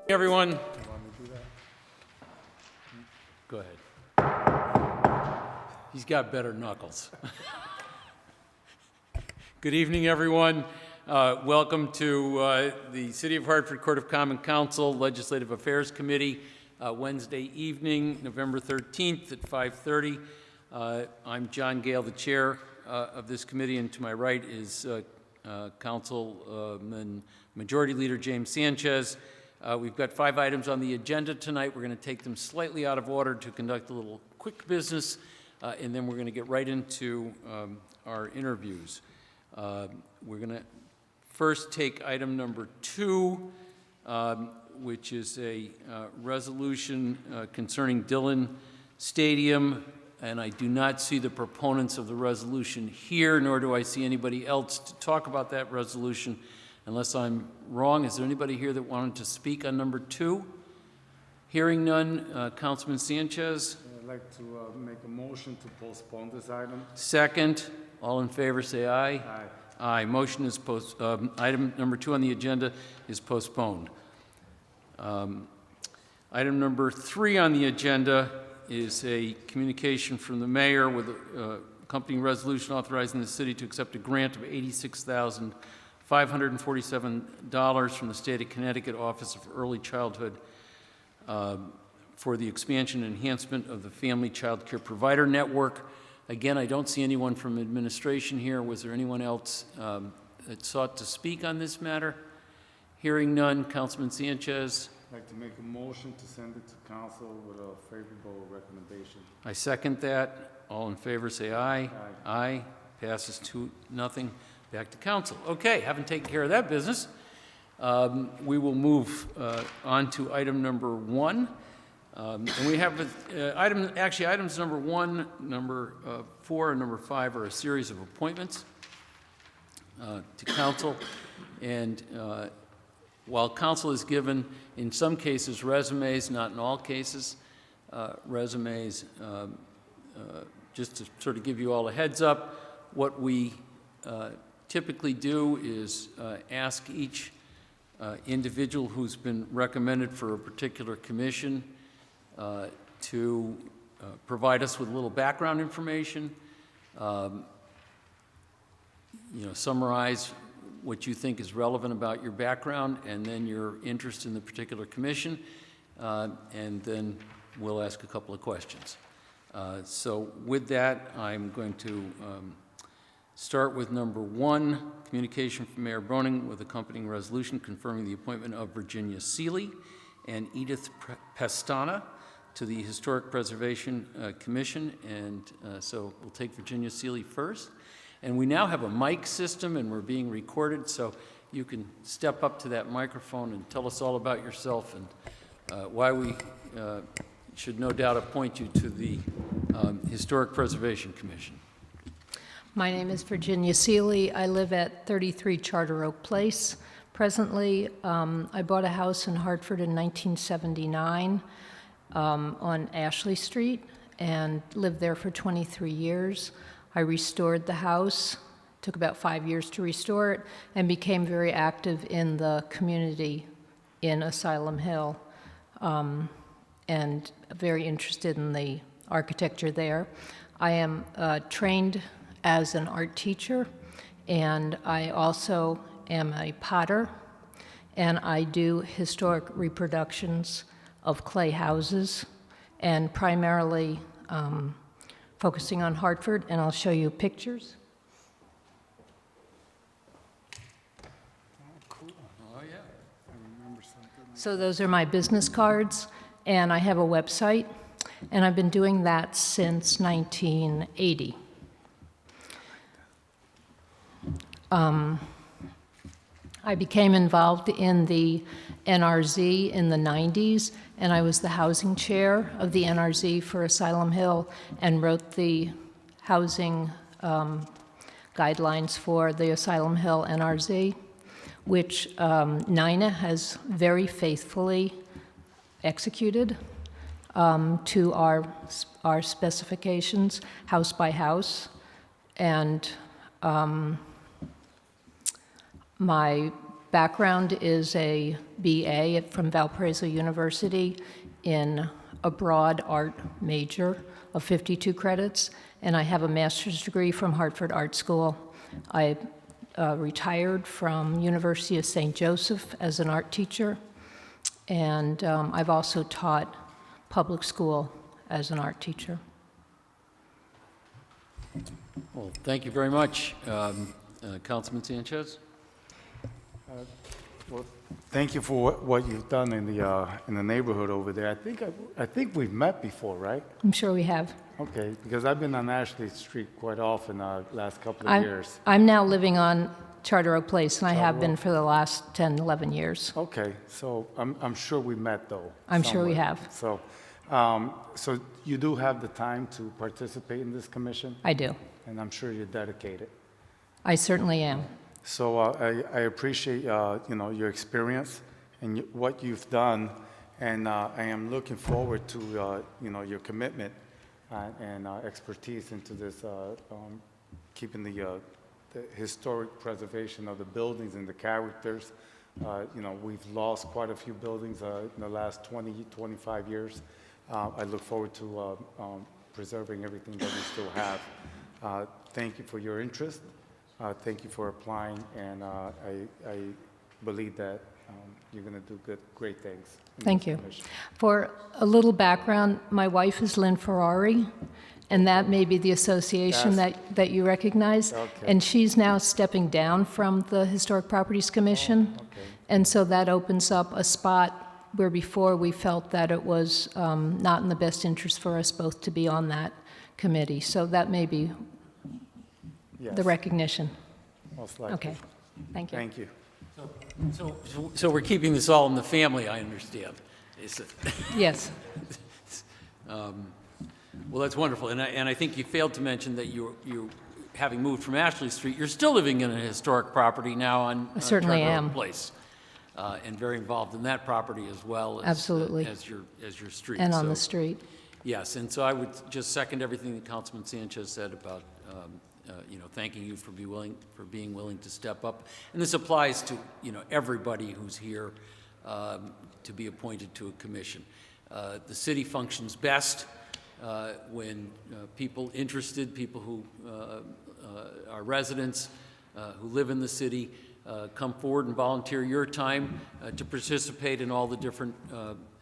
Everyone, You want me to do that? go ahead. He's got better knuckles. Good evening, everyone. Welcome to the City of Hartford Court of Common Council Legislative Affairs Committee, Wednesday evening, November 13th at 5:30. I'm John Gale, the chair of this committee, and to my right is Councilman Majority Leader James Sanchez. We've got 5 items on the agenda tonight. We're going to take them slightly out of order to conduct a little quick business, and then we're going to get right into our interviews. We're going to first take item number 2, which is a resolution concerning Dillon Stadium, and I do not see the proponents of the resolution here, nor do I see anybody else to talk about that resolution. Unless I'm wrong, is there anybody here that wanted to speak on number 2? Hearing none, Councilman Sanchez. I'd like to make a motion to postpone this item. Second. All in favor, say aye. Aye. Aye. Motion is item number 2 on the agenda is postponed. Item number 3 on the agenda is a communication from the mayor with accompanying resolution authorizing the city to accept a grant of $86,547 from the State of Connecticut Office of Early Childhood for the expansion and enhancement of the Family Child Care Provider Network. Again, I don't see anyone from administration here. Was there anyone else that sought to speak on this matter? Hearing none, Councilman Sanchez. I'd like to make a motion to send it to council with a favorable recommendation. I second that. All in favor, say aye. Aye. Aye. Passes 2-0. Back to council. Okay, having taken care of that business, we will move on to item number 1. And we have items number 1, number 4, and number 5 are a series of appointments to council. And while council is given, in some cases, resumes, not in all cases, resumes, just to sort of give you all a heads up, what we typically do is ask each individual who's been recommended for a particular commission to provide us with a little background information, summarize what you think is relevant about your background and then your interest in the particular commission, and then we'll ask a couple of questions. So with that, I'm going to start with number 1, communication from Mayor Broning with accompanying resolution confirming the appointment of Virginia Seeley and Edith Pestana to the Historic Preservation Commission, and so we'll take Virginia Seeley first. And we now have a mic system, and we're being recorded, so you can step up to that microphone and tell us all about yourself and why we should no doubt appoint you to the Historic Preservation Commission. My name is Virginia Seeley. I live at 33 Charter Oak Place. Presently, I bought a house in Hartford in 1979 on Ashley Street and lived there for 23 years. I restored the house, took about 5 years to restore it, and became very active in the community in Asylum Hill, and very interested in the architecture there. I am trained as an art teacher, and I also am a potter, and I do historic reproductions of clay houses, and primarily focusing on Hartford, and I'll show you pictures. Oh, cool. Oh, yeah. I remember something. So those are my business cards, and I have a website, and I've been doing that since 1980. I became involved in the NRZ in the 90s, and I was the housing chair of the NRZ for Asylum Hill and wrote the housing guidelines for the Asylum Hill NRZ, which Nina has very faithfully executed to our specifications, house by house. And my background is a BA from Valparaiso University in a broad art major of 52 credits, and I have a master's degree from Hartford Art School. I retired from University of St. Joseph as an art teacher, and I've also taught public school as an art teacher. Well, thank you very much. Councilman Sanchez? Well, thank you for what you've done in the neighborhood over there. I think we've met before, right? I'm sure we have. Okay, because I've been on Ashley Street quite often last couple of years. I'm now living on Charter Oak Place, and I have Charter been Oak. for the last 10, 11 years. Okay, so I'm sure we met though. I'm sure we somewhere. have. So you do have the time to participate in this commission, I do. and I'm sure you're dedicated. I certainly am. So I appreciate your experience and what you've done, and I am looking forward to your commitment and expertise into this, keeping the historic preservation of the buildings and the characters. We've lost quite a few buildings in the last 20, 25 years. I look forward to preserving everything that we still have. Thank you for your interest. Thank you for applying, and I believe that you're going to do great things. Thank you. For a little background, my wife is Lynn Ferrari, and that may be the association that you recognize. Okay. And she's now stepping down from the Historic Properties Commission. Okay. And so that opens up a spot where before we felt that it was not in the best interest for us both to be on that committee. So that may be the Yes, recognition. most likely. Okay, thank you. Thank you. So we're keeping this all in the family, I understand. Is it? Yes, Well, that's wonderful, and I think you failed to mention that you having moved from Ashley Street, you're still living in a historic property now on I certainly Charter Oak am. Place, and very involved in that property as well as Absolutely. as your street. and on the So, street. yes, and so I would just second everything that Councilman Sanchez said about thanking you for being willing to step up, and this applies to everybody who's here to be appointed to a commission. The city functions best when people interested, people who are residents, who live in the city, come forward and volunteer your time to participate in all the different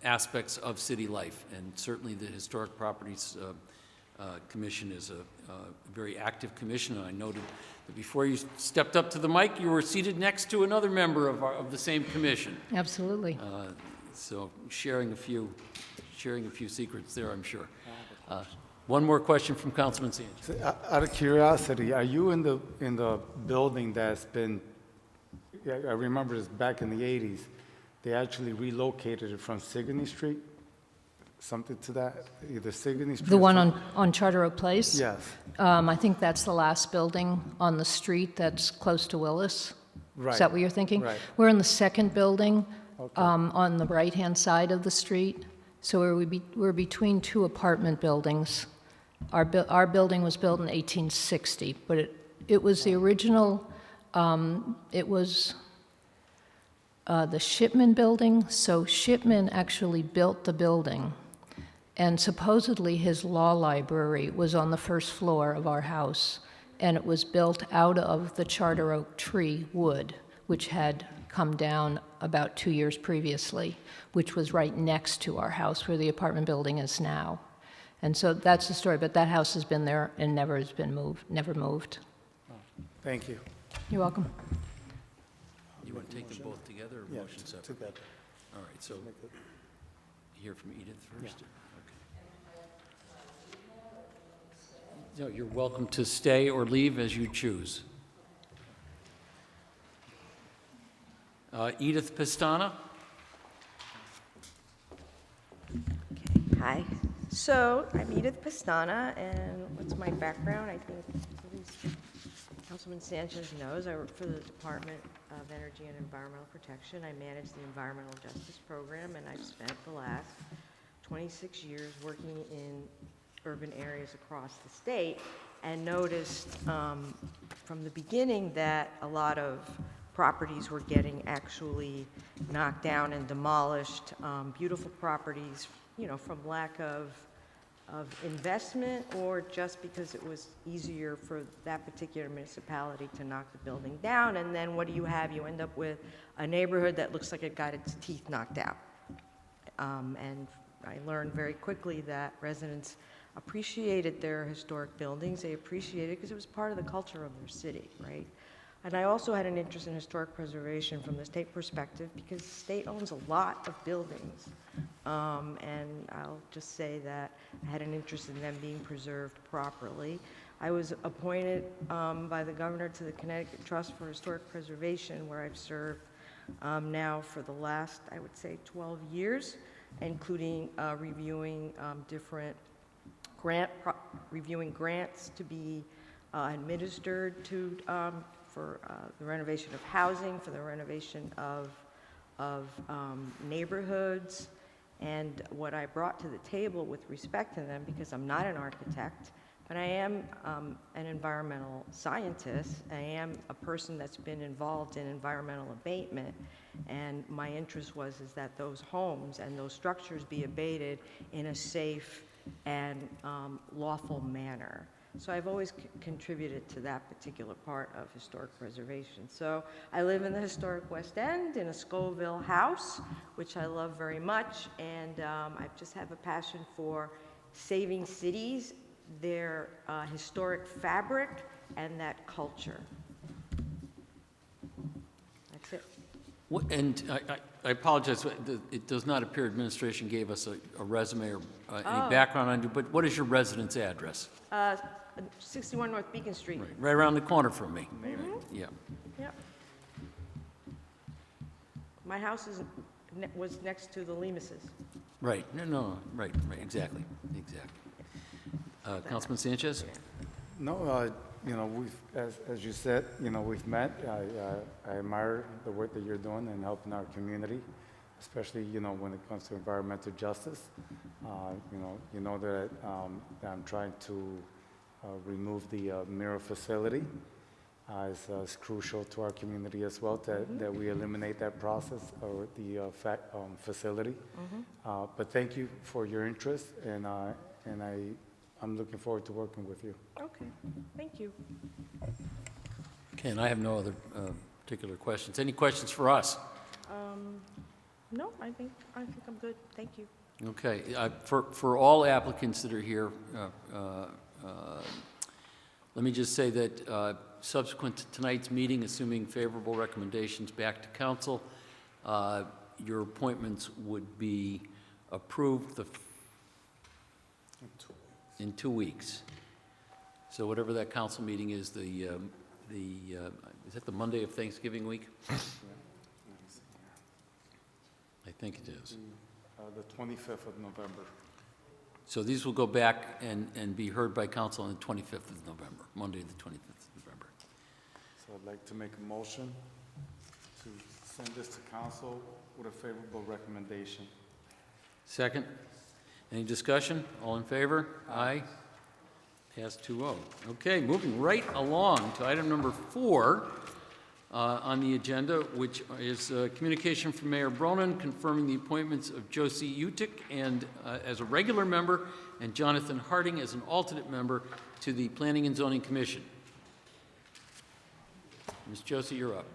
aspects of city life. And certainly the Historic Properties Commission is a very active commission. And I noted that before you stepped up to the mic, you were seated next to another member of the same commission. Absolutely. So sharing a few secrets there, I'm sure. One more question from Councilman Sanchez. So, out of curiosity, are you in the building that's been? Yeah, I remember this back in the '80s. They actually relocated it from Sigourney Street, something to that, either Sigourney Street. The or one some- on Charter Oak Place? Yes. I think that's the last building on the street that's close to Willis. Right. Is that what you're thinking? Right. We're in the second building Okay. on the right-hand side of the street. So we're between two apartment buildings. Our building was built in 1860, but it was the original, it was the Shipman building. So Shipman actually built the building. And supposedly his law library was on the first floor of our house. And it was built out of the Charter Oak tree wood, which had come down about 2 years previously, which was right next to our house where the apartment building is now. And so that's the story, but that house has been there and never moved. Thank you. You're welcome. You want to take them both together or motion separate? Together. All right, so hear from Edith first? Okay. No, you're welcome to stay or leave as you choose. Edith Pestana? Hi. So I'm Edith Pestana, and what's my background? I think at least Councilman Sanchez knows. I work for the Department of Energy and Environmental Protection. I manage the Environmental Justice Program, and I've spent the last 26 years working in urban areas across the state, and noticed from the beginning that a lot of properties were getting actually knocked down and demolished, beautiful properties, you know, from lack of investment or just because it was easier for that particular municipality to knock the building down. And then what do you have? You end up with a neighborhood that looks like it got its teeth knocked out. And I learned very quickly that residents appreciated their historic buildings. They appreciated it because it was part of the culture of their city, right? And I also had an interest in historic preservation from the state perspective because the state owns a lot of buildings. And I'll just say that I had an interest in them being preserved properly. I was appointed by the governor to the Connecticut Trust for Historic Preservation, where I've served now for the last, I would say, 12 years, including reviewing reviewing grants to be administered to for the renovation of housing, for the renovation of neighborhoods, and what I brought to the table with respect to them, because I'm not an architect, but I am an environmental scientist. I am a person that's been involved in environmental abatement, and my interest is that those homes and those structures be abated in a safe and lawful manner. So I've always contributed to that particular part of historic preservation. So I live in the historic West End in a Scoville house, which I love very much, and I just have a passion for saving cities, their historic fabric, and that culture. That's it. And I apologize, it does not appear administration gave us a resume or any background on you, but what is your residence address? 61 North Beacon Street. Right around the corner from me. Yeah. Yep. My house was next to the Lemuses. Right, no, right, exactly. Councilman Sanchez? No, you know, as you said, you know, we've met. I admire the work that you're doing and helping our community, especially, you know, when it comes to environmental justice. You know that I'm trying to remove the mirror facility. It's crucial to our community as well that we eliminate that process or the facility. But thank you for your interest, and I'm looking forward to working with you. Okay, thank you. Okay, and I have no other particular questions. Any questions for us? No, I think I'm good. Thank you. Okay, for all applicants that are here, let me just say that subsequent to tonight's meeting, assuming favorable recommendations back to council, your appointments would be approved in 2 weeks. So whatever that council meeting is, is that the Monday of Thanksgiving week? I think it is. The 25th of November. So these will go back and be heard by council on the 25th of November, Monday the 25th of November. So I'd like to make a motion to send this to council with a favorable recommendation. Second? Any discussion? All in favor? Aye. Passed 2-0. Okay, moving right along to item number 4 on the agenda, which is communication from Mayor Bronin confirming the appointments of Josie Utic and as a regular member and Jonathan Harding as an alternate member to the Planning and Zoning Commission. Ms. Josie, you're up.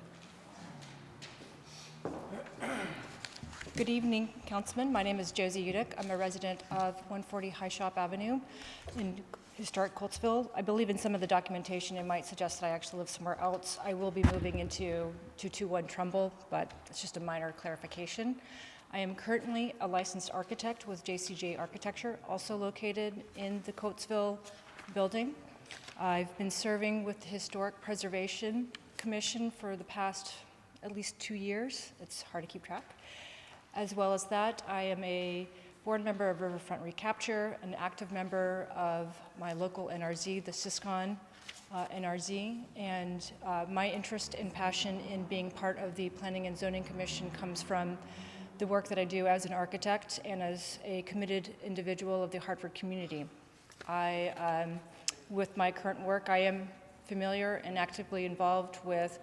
Good evening, Councilman. My name is Josie Udick. I'm a resident of 140 High Shop Avenue in historic Coltsville. I believe in some of the documentation it might suggest that I actually live somewhere else. I will be moving into 221 Trumbull, but it's just a minor clarification. I am currently a licensed architect with JCJ Architecture, also located in the Coltsville building. I've been serving with the Historic Preservation Commission for the past at least 2 years. It's hard to keep track. As well as that, I am a board member of Riverfront Recapture, an active member of my local NRZ, the Siscon NRZ, and my interest and passion in being part of the Planning and Zoning Commission comes from the work that I do as an architect and as a committed individual of the Hartford community. With my current work, I am familiar and actively involved with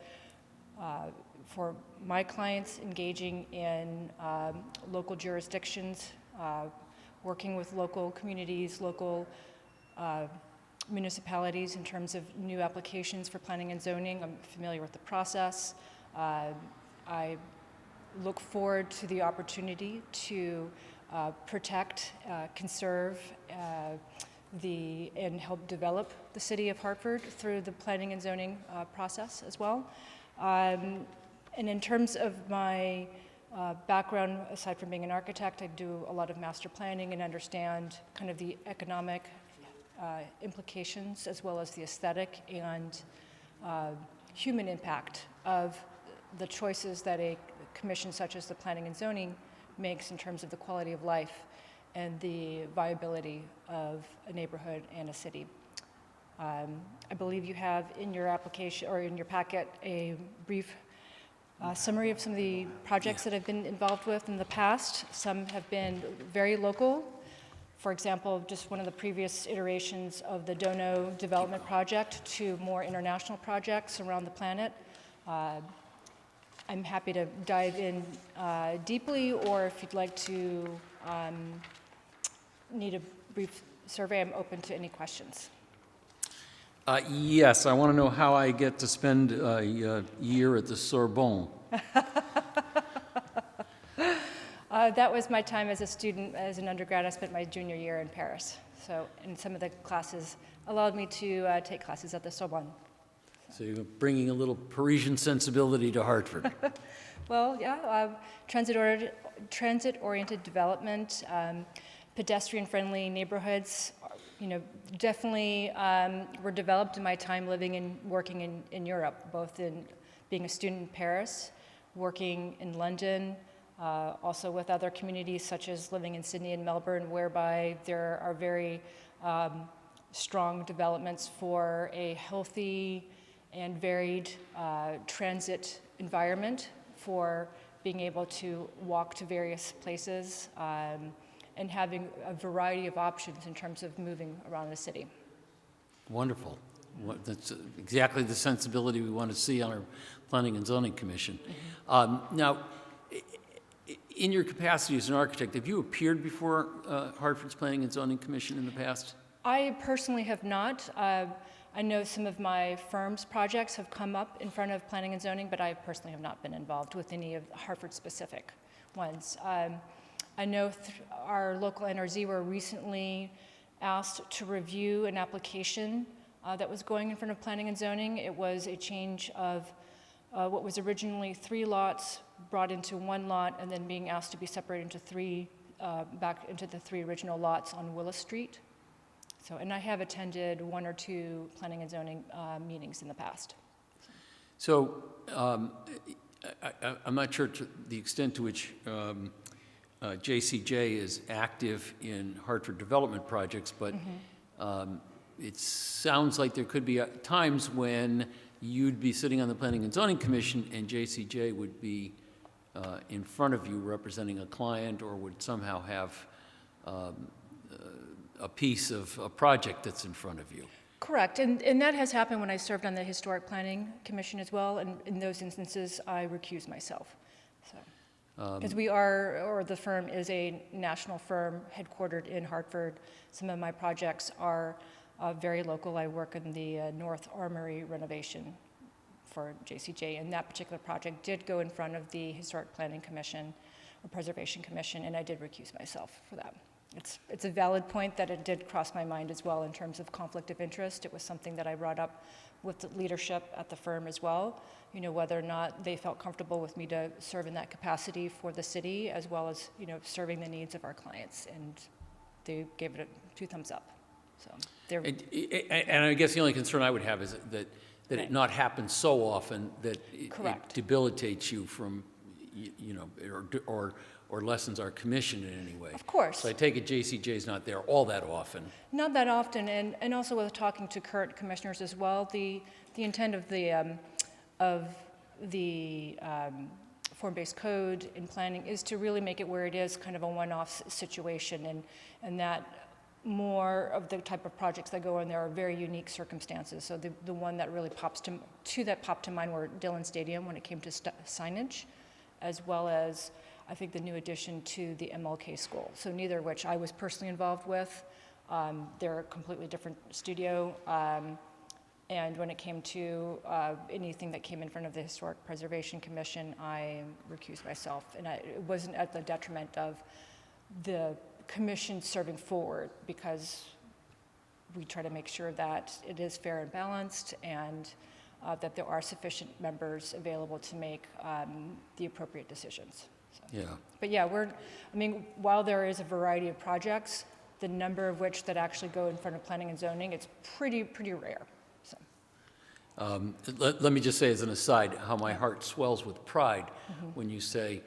for my clients engaging in local jurisdictions, working with local communities, local municipalities in terms of new applications for planning and zoning. I'm familiar with the process. I look forward to the opportunity to protect, conserve, and help develop the city of Hartford through the planning and zoning process as well. And in terms of my background, aside from being an architect, I do a lot of master planning and understand kind of the economic implications as well as the aesthetic and human impact of the choices that a commission such as the Planning and Zoning makes in terms of the quality of life and the viability of a neighborhood and a city. I believe you have in your application or in your packet a brief summary of some of the projects that I've been involved with in the past. Some have been very local. For example, just one of the previous iterations of the Dono development project to more international projects around the planet. I'm happy to dive in deeply, or if you'd like to need a brief survey, I'm open to any questions. Yes, I want to know how I get to spend a year at the Sorbonne. That was my time as a student, as an undergrad. I spent my junior year in Paris. So, and some of the classes allowed me to take classes at the Sorbonne. So you're bringing a little Parisian sensibility to Hartford. Well, yeah, transit-oriented development, pedestrian-friendly neighborhoods, definitely were developed in my time living and working in Europe, both in being a student in Paris, working in London, also with other communities such as living in Sydney and Melbourne, whereby there are very strong developments for a healthy and varied transit environment for being able to walk to various places and having a variety of options in terms of moving around the city. Wonderful. That's exactly the sensibility we want to see on our Planning and Zoning Commission. Now, in your capacity as an architect, have you appeared before Hartford's Planning and Zoning Commission in the past? I personally have not. I know some of my firm's projects have come up in front of Planning and Zoning, but I personally have not been involved with any of Hartford-specific ones. I know our local NRZ were recently asked to review an application that was going in front of Planning and Zoning. It was a change of what was originally 3 lots brought into 1 lot and then being asked to be separated into 3, back into the 3 original lots on Willis Street. So, and I have attended 1 or 2 Planning and Zoning meetings in the past. So I'm not sure to the extent to which JCJ is active in Hartford development projects, but it sounds like there could be times when you'd be sitting on the Planning and Zoning Commission and JCJ would be in front of you representing a client or would somehow have a piece of a project that's in front of you. Correct, and that has happened when I served on the Historic Planning Commission as well, and in those instances, I recuse myself. So, because we are, or the firm is a national firm headquartered in Hartford. Some of my projects are very local. I work in the North Armory renovation for JCJ, and that particular project did go in front of the Historic Planning Commission or Preservation Commission, and I did recuse myself for that. It's a valid point that it did cross my mind as well in terms of conflict of interest. It was something that I brought up with the leadership at the firm as well, whether or not they felt comfortable with me to serve in that capacity for the city as well as, serving the needs of our clients. And they gave it 2 thumbs up. So they're... And I guess the only concern I would have is that Right. it not happen so often that it debilitates you from, or lessens our commission in any way. Of course. So I take it JCJ's not there all that often. Not that often, and also with talking to current commissioners as well, the intent of the form-based code in planning is to really make it where it is kind of a one-off situation, and that more of the type of projects that go in there are very unique circumstances. So the one that really popped to mind were Dillon Stadium when it came to signage, as well as I think the new addition to the MLK school. So neither of which I was personally involved with. They're a completely different studio. And when it came to anything that came in front of the Historic Preservation Commission, I recused myself. And it wasn't at the detriment of the commission serving forward, because we try to make sure that it is fair and balanced, and that there are sufficient members available to make the appropriate decisions. So. Yeah. But yeah, while there is a variety of projects, the number of which that actually go in front of planning and zoning, it's pretty rare. So. Let me just say as an aside how my heart swells with pride when you say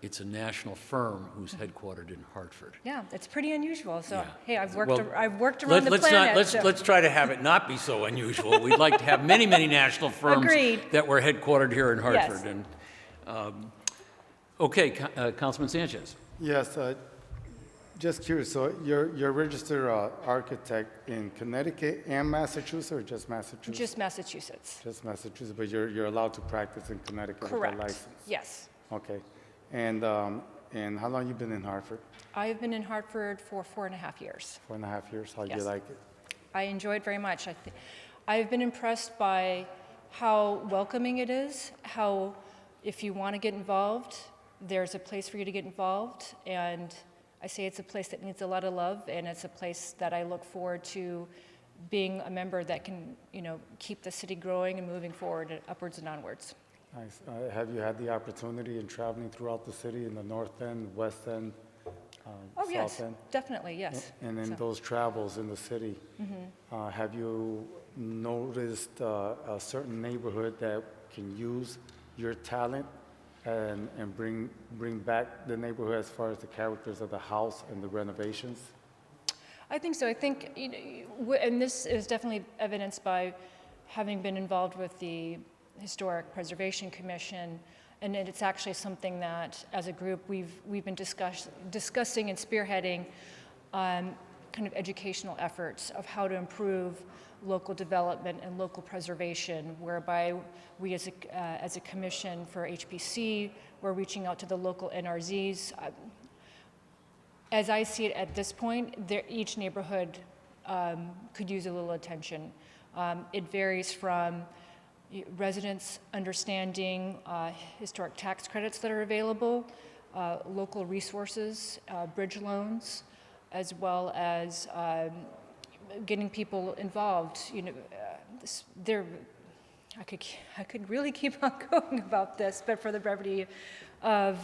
it's a national firm who's headquartered in Hartford. Yeah, it's pretty unusual. So Yeah. hey, I've worked Well, around the planet. Let's try to have it not be so unusual. We'd like to have many national firms Agreed. that were headquartered here in Yes. Hartford. And okay, Councilman Sanchez. Yes, just curious, so you're a registered architect in Connecticut and Massachusetts, or just Massachusetts? Just Massachusetts. Just Massachusetts, but you're allowed to practice in Connecticut with Correct. a license? Yes. Okay. And how long you been in Hartford? I have been in Hartford for 4.5 years. 4.5 years. How do you Yes. like it? I enjoy it very much. I've been impressed by how welcoming it is, how if you want to get involved, there's a place for you to get involved. And I say it's a place that needs a lot of love, and it's a place that I look forward to being a member that can, keep the city growing and moving forward and upwards and onwards. Nice. Have you had the opportunity in traveling throughout the city in the North End, West End, Oh, South yes, End? definitely, yes. And in So- those travels in the city, have you noticed a certain neighborhood that can use your talent and bring back the neighborhood as far as the characters of the house and the renovations? I think so. I think, and this is definitely evidenced by having been involved with the Historic Preservation Commission, and it's actually something that, as a group, we've been discussing and spearheading kind of educational efforts of how to improve local development and local preservation, whereby we as a commission for HPC, we're reaching out to the local NRZs. As I see it at this point, each neighborhood could use a little attention. It varies from residents understanding historic tax credits that are available, local resources, bridge loans, as well as getting people involved. I could really keep on going about this, but for the brevity of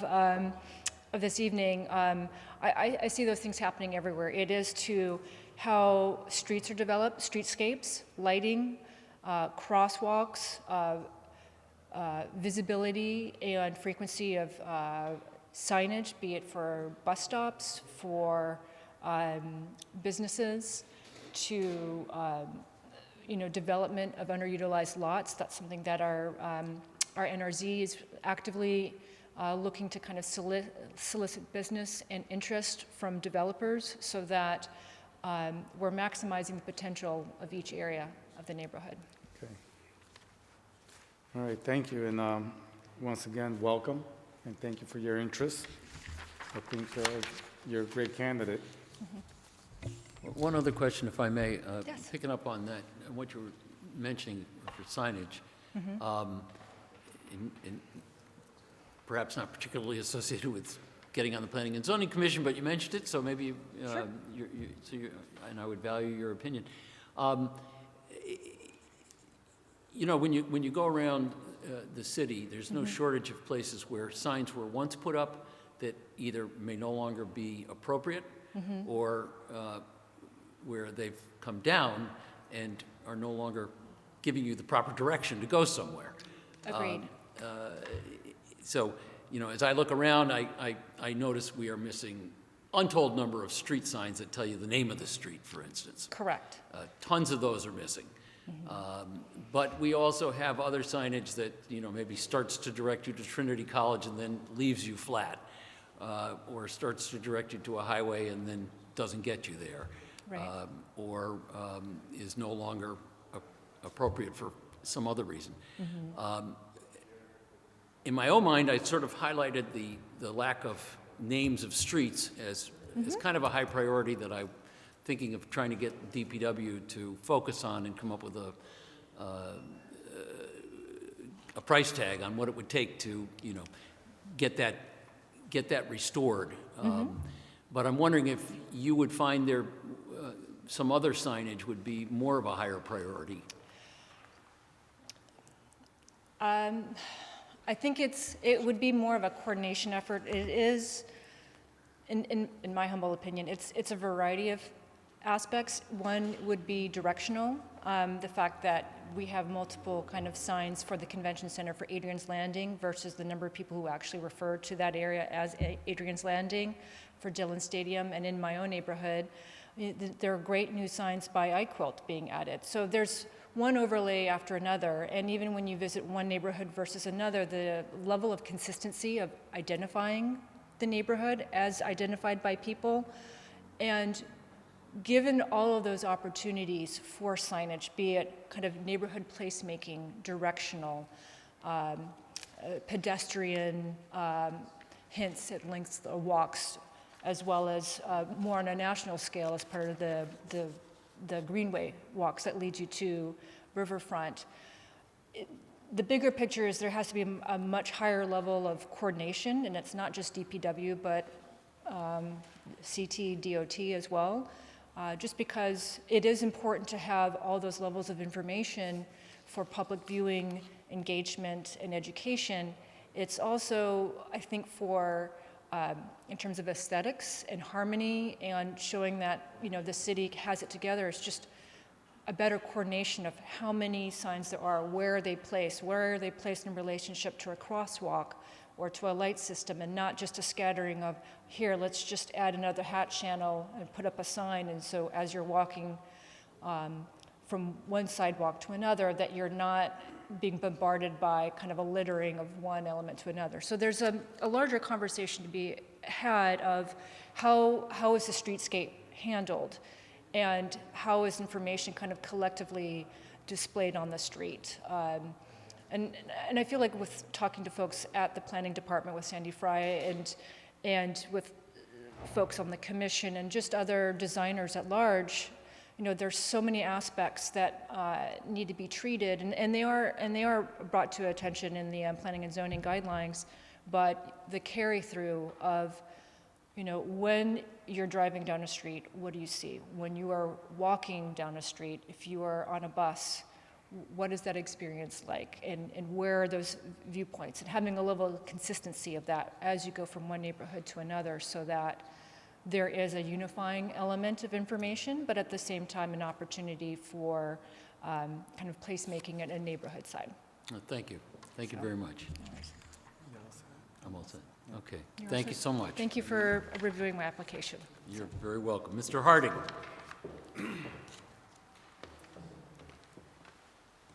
this evening, I see those things happening everywhere. It is to how streets are developed, streetscapes, lighting, crosswalks, visibility and frequency of signage, be it for bus stops, for businesses, to development of underutilized lots. That's something that our NRZ is actively looking to kind of solicit business and interest from developers, so that we're maximizing the potential of each area of the neighborhood. Okay. All right, thank you. And once again, welcome, and thank you for your interest. I think you're a great candidate. One other question, if I may. Yes. Picking up on that, and what you were mentioning for signage, and perhaps not particularly associated with getting on the Planning and Zoning Commission, but you mentioned it, so maybe, Sure. and I would value your opinion. When you go around the city, there's no shortage of places where signs were once put up that either may no longer be appropriate, or where they've come down and are no longer giving you the proper direction to go somewhere. Agreed. So, as I look around, I notice we are missing untold number of street signs that tell you the name of the street, for instance. Correct. Tons of those are missing. But we also have other signage that, maybe starts to direct you to Trinity College and then leaves you flat, or starts to direct you to a highway and then doesn't get you there. Right. Or is no longer appropriate for some other reason. In my own mind, I sort of highlighted the lack of names of streets as kind of a high priority that I'm thinking of trying to get DPW to focus on and come up with a price tag on what it would take to, get that restored. But I'm wondering if you would find there some other signage would be more of a higher priority. I think it would be more of a coordination effort. It is, in my humble opinion, it's a variety of aspects. One would be directional. The fact that we have multiple kind of signs for the convention center for Adrian's Landing versus the number of people who actually refer to that area as Adrian's Landing for Dillon Stadium. And in my own neighborhood, there are great new signs by iQuilt being added. So there's one overlay after another, and even when you visit one neighborhood versus another, the level of consistency of identifying the neighborhood as identified by people, and given all of those opportunities for signage, be it kind of neighborhood placemaking, directional, pedestrian hints at lengths of walks, as well as more on a national scale as part of the greenway walks that lead you to riverfront. The bigger picture is there has to be a much higher level of coordination, and it's not just DPW, but CT, DOT as well, just because it is important to have all those levels of information for public viewing, engagement, and education. It's also, I think, for in terms of aesthetics and harmony and showing that the city has it together. It's just a better coordination of how many signs there are, where are they placed in relationship to a crosswalk or to a light system, and not just a scattering of, here, let's just add another hat channel and put up a sign, and so as you're walking from one sidewalk to another, that you're not being bombarded by kind of a littering of one element to another. So there's a larger conversation to be had of how is the streetscape handled, and how is information kind of collectively displayed on the street. And I feel like with talking to folks at the planning department with Sandy Fry and with folks on the commission and just other designers at large, there's so many aspects that need to be treated, and they are brought to attention in the planning and zoning guidelines. But the carry through of, when you're driving down a street, what do you see? When you are walking down a street, if you are on a bus, what is that experience like? And where are those viewpoints? And having a level of consistency of that as you go from one neighborhood to another, so that there is a unifying element of information, but at the same time an opportunity for kind of placemaking at a neighborhood side. Thank you. Thank you very much. I'm all set. Okay. You're Thank also- you so much. Thank you for reviewing my application. You're very welcome. Mr. Harding.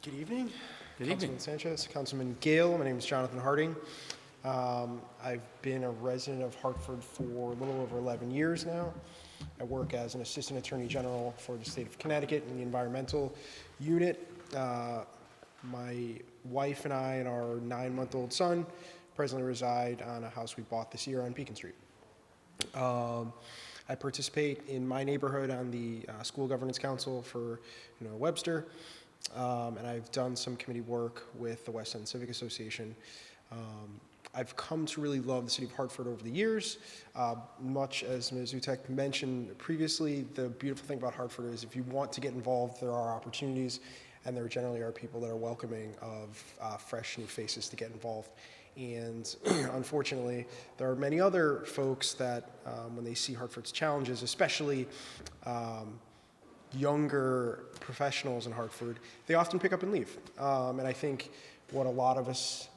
Good evening. Good Councilman evening. Sanchez, Councilman Gale. My name is Jonathan Harding. I've been a resident of Hartford for a little over 11 years now. I work as an assistant attorney general for the state of Connecticut in the environmental unit. My wife and I and our 9-month-old son presently reside on a house we bought this year on Beacon Street. I participate in my neighborhood on the School Governance Council for Webster, and I've done some committee work with the West End Civic Association. I've come to really love the city of Hartford over the years. Much as Ms. Utek mentioned previously, the beautiful thing about Hartford is if you want to get involved, there are opportunities, and there generally are people that are welcoming of fresh new faces to get involved. And unfortunately, there are many other folks that when they see Hartford's challenges, especially younger professionals in Hartford, they often pick up and leave. And I think what a lot of us,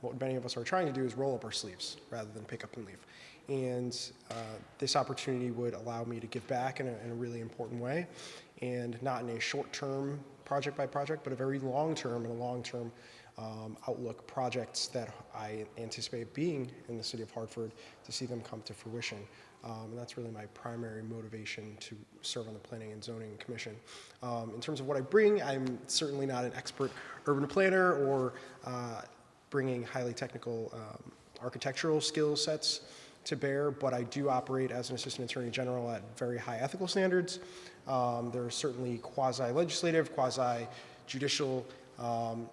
what many of us are trying to do is roll up our sleeves rather than pick up and leave. And this opportunity would allow me to give back in a really important way, and not in a short-term project by project, but a very long-term and a long-term outlook projects that I anticipate being in the city of Hartford to see them come to fruition. And that's really my primary motivation to serve on the Planning and Zoning Commission. In terms of what I bring, I'm certainly not an expert urban planner or bringing highly technical architectural skill sets to bear, but I do operate as an Assistant Attorney General at very high ethical standards. There are certainly quasi-legislative, quasi-judicial,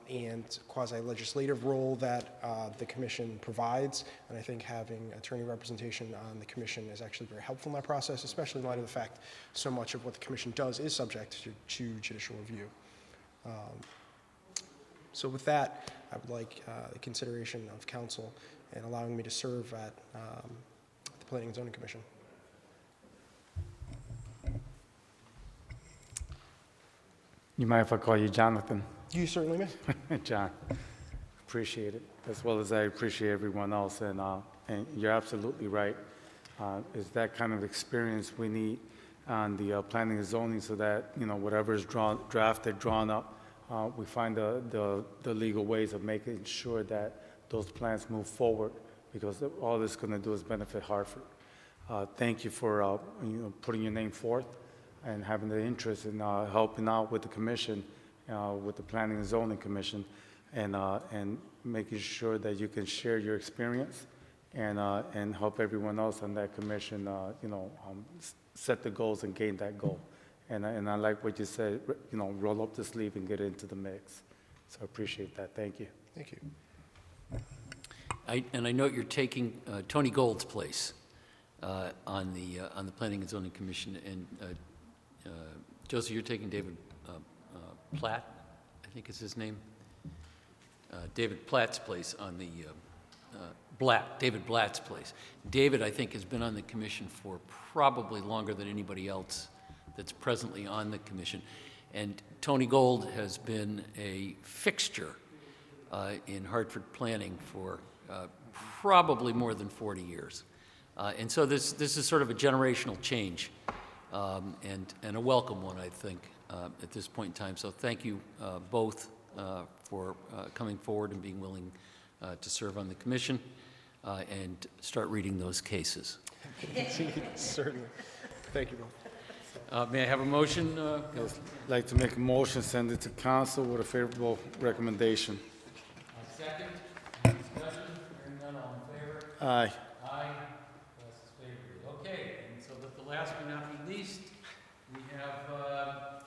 and quasi-legislative role that the Commission provides, and I think having attorney representation on the Commission is actually very helpful in that process, especially in light of the fact so much of what the Commission does is subject to judicial review. So with that, I would like the consideration of council and allowing me to serve at the Planning and Zoning Commission. You mind if I call you Jonathan? You certainly may. John, appreciate it, as well as I appreciate everyone else. And you're absolutely right. It's that kind of experience we need on the planning and zoning, so that, you know, whatever is drafted, drawn up, we find the legal ways of making sure that those plans move forward, because all this is going to do is benefit Hartford. Thank you for putting your name forth and having the interest in helping out with the commission, with the Planning and Zoning Commission, and making sure that you can share your experience and help everyone else on that commission, set the goals and gain that goal. And I like what you said, roll up the sleeve and get into the mix. So I appreciate that. Thank you. Thank you. And I note you're taking Tony Gold's place on the Planning and Zoning Commission, and Josie, you're taking David Platt, I think is his name. David Platt's place on the David Blatt's place. David, I think, has been on the commission for probably longer than anybody else that's presently on the commission. And Tony Gold has been a fixture in Hartford planning for probably more than 40 years. And so this is sort of a generational change, and a welcome one, I think, at this point in time. So thank you both for coming forward and being willing to serve on the commission and start reading those cases. Certainly. Thank you both. May I have a motion? I'd like to make a motion, send it to council with a favorable recommendation. Second. Discussion. Hearing none. All in favor? Aye. Aye. Passes favorably. Okay, and so but the last but not the least, we have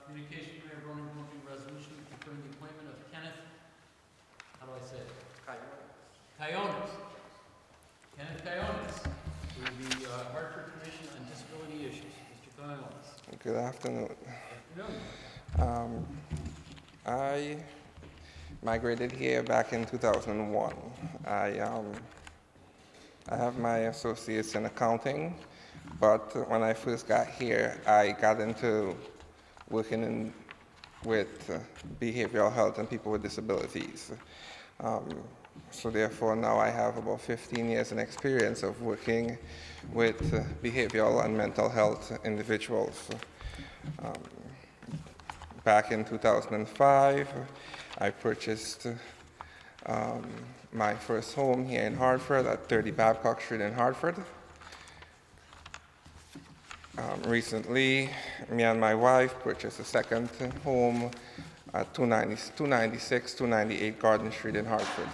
communication from Mayor Ronan County resolution confirming the appointment of Kenneth, how do I say it? Coyonis. Kenneth Coyonis to the Hartford Commission on Disability Issues. Mr. Coyonis. Good afternoon. Afternoon. I migrated here back in 2001. I have my associates in accounting, but when I first got here, I got into working with behavioral health and people with disabilities. So therefore, now I have about 15 years in experience of working with behavioral and mental health individuals. Back in 2005, I purchased my first home here in Hartford at 30 Babcock Street in Hartford. Recently, me and my wife purchased a second home at 296, 298 Garden Street in Hartford.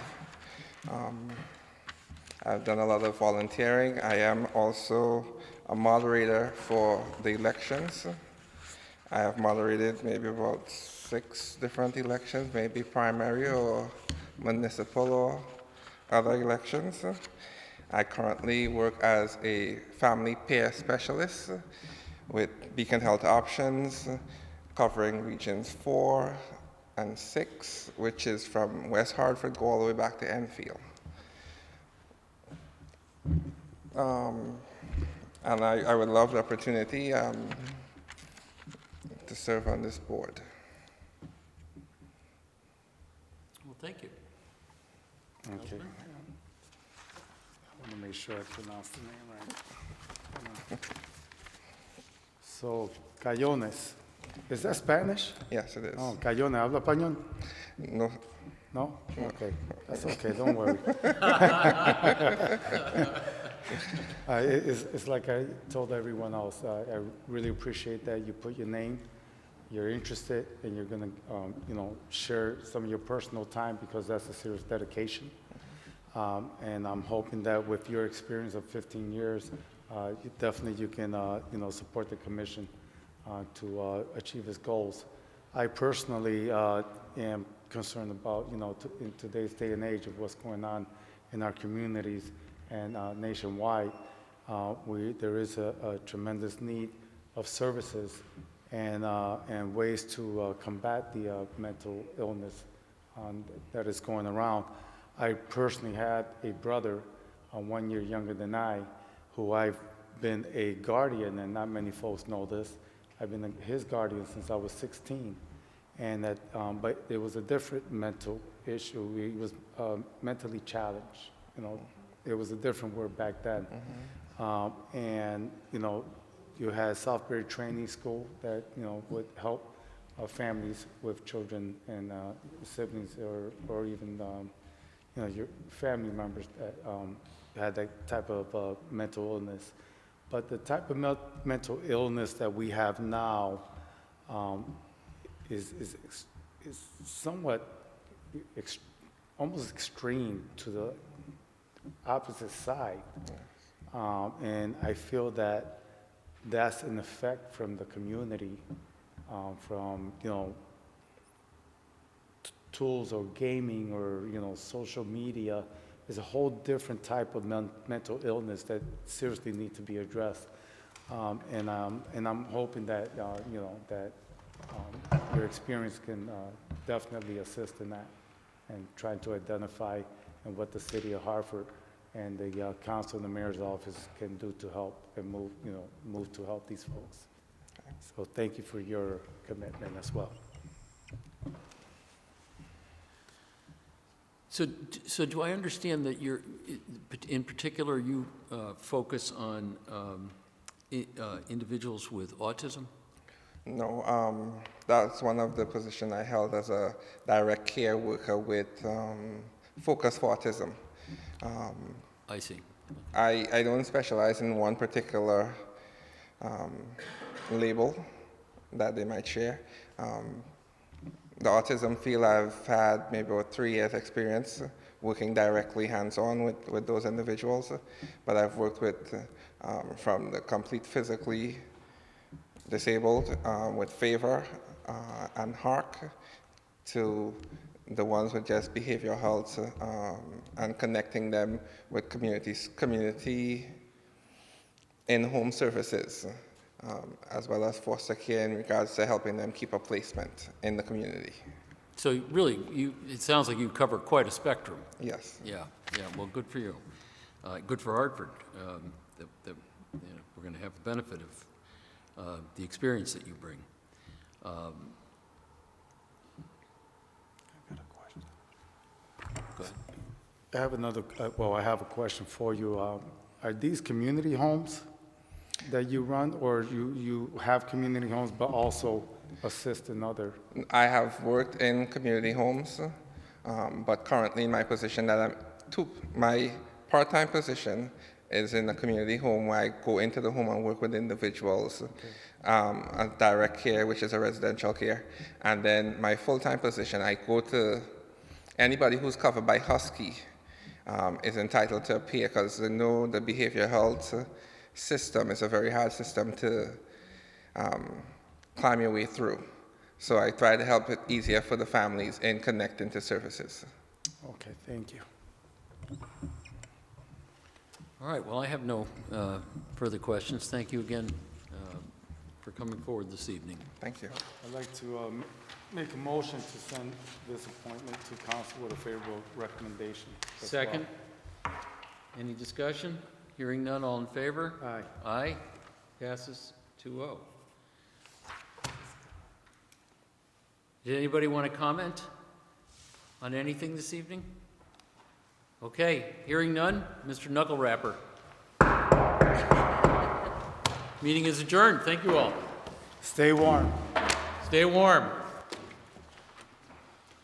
I've done a lot of volunteering. I am also a moderator for the elections. I have moderated maybe about 6 different elections, maybe primary or municipal or other elections. I currently work as a family peer specialist with Beacon Health Options, covering regions 4 and 6, which is from West Hartford, go all the way back to Enfield. And I would love the opportunity to serve on this board. Well, thank you. Okay. I want to make sure I pronounce the name right. So, Cayones. Is that Spanish? Yes, it is. Oh, Cayones. ¿Habla español? No, No? Okay, that's okay, don't worry. It's like I told everyone else, I really appreciate that you put your name, you're interested, and you're gonna, share some of your personal time, because that's a serious dedication. And I'm hoping that with your experience of 15 years, you can, support the commission to achieve its goals. I personally am concerned about, in today's day and age of what's going on in our communities and nationwide. There is a tremendous need of services and ways to combat the mental illness that is going around. I personally had a brother 1 year younger than I, who I've been a guardian, and not many folks know this. I've been his guardian since I was 16, and that, but it was a different mental issue. He was mentally challenged. It was a different word back then. And you had Southbury Training School that would help families with children and siblings, or even your family members that had that type of mental illness. But the type of mental illness that we have now is somewhat almost extreme to the opposite side. And I feel that that's an effect from the community, from tools or gaming or social media. Is a whole different type of mental illness that seriously need to be addressed. And I'm hoping that that your experience can definitely assist in that, and trying to identify and what the city of Hartford and the council and the mayor's office can do to help and move to help these folks. So thank you for your commitment as well. So do I understand that in particular, you focus on individuals with autism? No, that's one of the positions I held as a direct care worker with Focus for Autism. I see. I don't specialize in one particular label that they might share. The autism field, I've had maybe about 3 years experience working directly hands-on with those individuals, but I've worked with from the complete physically disabled with Favor and HARC to the ones with just behavioral health and connecting them with community in-home services. As well as foster care in regards to helping them keep a placement in the community. So really, it sounds like you cover quite a spectrum. Yes. Yeah, well, good for you. Good for Hartford. That we're going to have the benefit of the experience that you bring. I've got a question. Go ahead. I have another, I have a question for you. Are these community homes that you run, or you have community homes but also assist in other? I have worked in community homes, but currently my position my part-time position is in a community home where I go into the home and work with individuals, as direct care, which is a residential care. And then my full-time position, I go to anybody who's covered by Husky is entitled to a peer, because the behavioral health system is a very hard system to climb your way through. So I try to help it easier for the families in connecting to services. Okay, thank you. All right, well, I have no further questions. Thank you again for coming forward this evening. Thank you. I'd like to make a motion to send this appointment to council with a favorable recommendation. as well. Second, any discussion? Hearing none, all in favor? Aye. Aye, passes 2-0. Did anybody want to comment on anything this evening? Okay, hearing none, Mr. Knuckle Rapper. Meeting is adjourned. Thank you all. Stay warm. Stay warm.